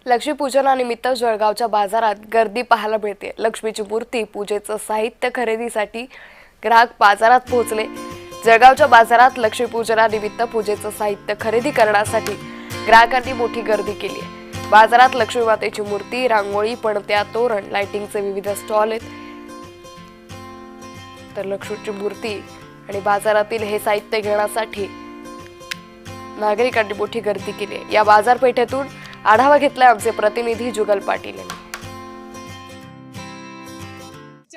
लक्ष्मीपूजनानिमित्त जळगावच्या बाजारात गर्दी पाहायला मिळते। लक्ष्मीची मूर्ती, पूजेचं साहित्य खरेदीसाठी ग्राहक बाजारात पोहोचले। जळगावच्या बाजारात लक्ष्मीपूजनानिमित्त पूजेचं साहित्य खरेदी करण्यासाठी ग्राहकांनी मोठी गर्दी केली आहे। बाजारात लक्ष्मी मातेची मूर्ती, रांगोळी, पणत्या, तोरण, लाइटिंगचे विविध स्टॉल आहेत। तर लक्ष्मीची मूर्ती आणि बाजारातील हे साहित्य घेण्यासाठी नागरिकांनी मोठी गर्दी केली आहे। या बाजारपेठेतून आढावा घेतला आमचे प्रतिनिधी जुगल पाटील यांनी।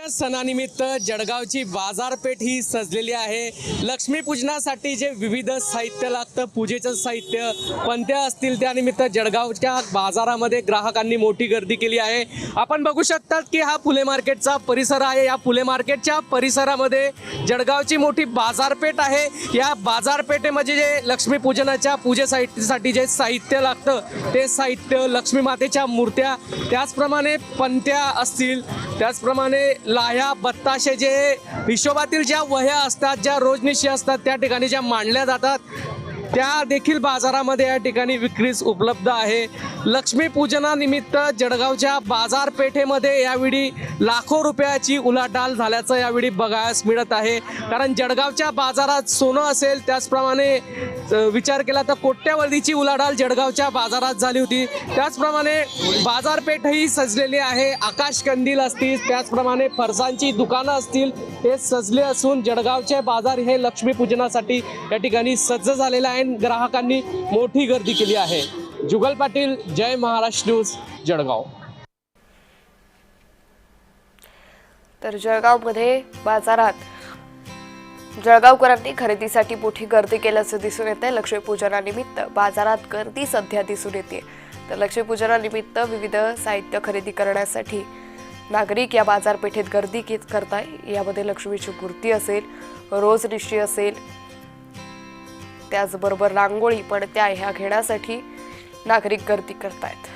सणानिमित्त जळगावची बाजारपेठ ही सजलेली आहे। लक्ष्मीपूजनासाठी जे विविध साहित्य लागतं, पूजेचं साहित्य, पणत्या असतील, त्यानिमित्त जळगावच्या बाजारामध्ये ग्राहकांनी मोठी गर्दी केली आहे। आपण बघू शकतात की हा फुले मार्केटचा परिसर आहे। या फुले मार्केटच्या परिसरामध्ये जळगावची मोठी बाजारपेठ आहे। या बाजारपेठेमध्ये जे लक्ष्मीपूजनाच्या पूजेसाठी जे साहित्य लागतं ते साहित्य, लक्ष्मी मातेच्या मूर्त्या, त्याचप्रमाणे पणत्या असतील, त्याचप्रमाणे लाह्या, बत्ताशे, जे हिशोबातील ज्या वह्या असतात, ज्या रोजनिशी असतात, त्या ठिकाणी ज्या मांडल्या जातात, त्या देखील बाजारामध्ये या ठिकाणी विक्रीस उपलब्ध आहे। लक्ष्मीपूजनानिमित्त जळगावच्या बाजारपेठेमध्ये यावेळी लाखो रुपयाची उलाढाल झाल्याचं यावेळी बघायला मिळत आहे। कारण जळगावच्या बाजारात सोनं असेल, त्याचप्रमाणे विचार केला तर कोट्यावधीची उलाढाल जळगावच्या बाजारात झाली होती। त्याचप्रमाणे बाजारपेठही सजलेली आहे। आकाशकंदील असतील, त्याचप्रमाणे फरसांची दुकानं असतील, हे सजले असून जळगावचे बाजार हे लक्ष्मीपूजनासाठी या ठिकाणी सज्ज झालेले आहे। ग्राहकांनी मोठी गर्दी केली आहे। जुगल पाटील, जय महाराष्ट्र न्यूज, जळगाव। तर जळगावमध्ये बाजारात जळगावकरांनी खरेदीसाठी मोठी गर्दी केल्याचं दिसून येते। लक्ष्मीपूजनानिमित्त बाजारात गर्दी सध्या दिसून येते। तर लक्ष्मीपूजनानिमित्त विविध साहित्य खरेदी करण्यासाठी नागरिक या बाजारपेठेत गर्दी करताय। यामध्ये लक्ष्मीची मूर्ती असेल, रोजनिशी असेल, त्याचबरोबर रांगोळी, पणत्या ह्या घेण्यासाठी नागरिक गर्दी करतायत।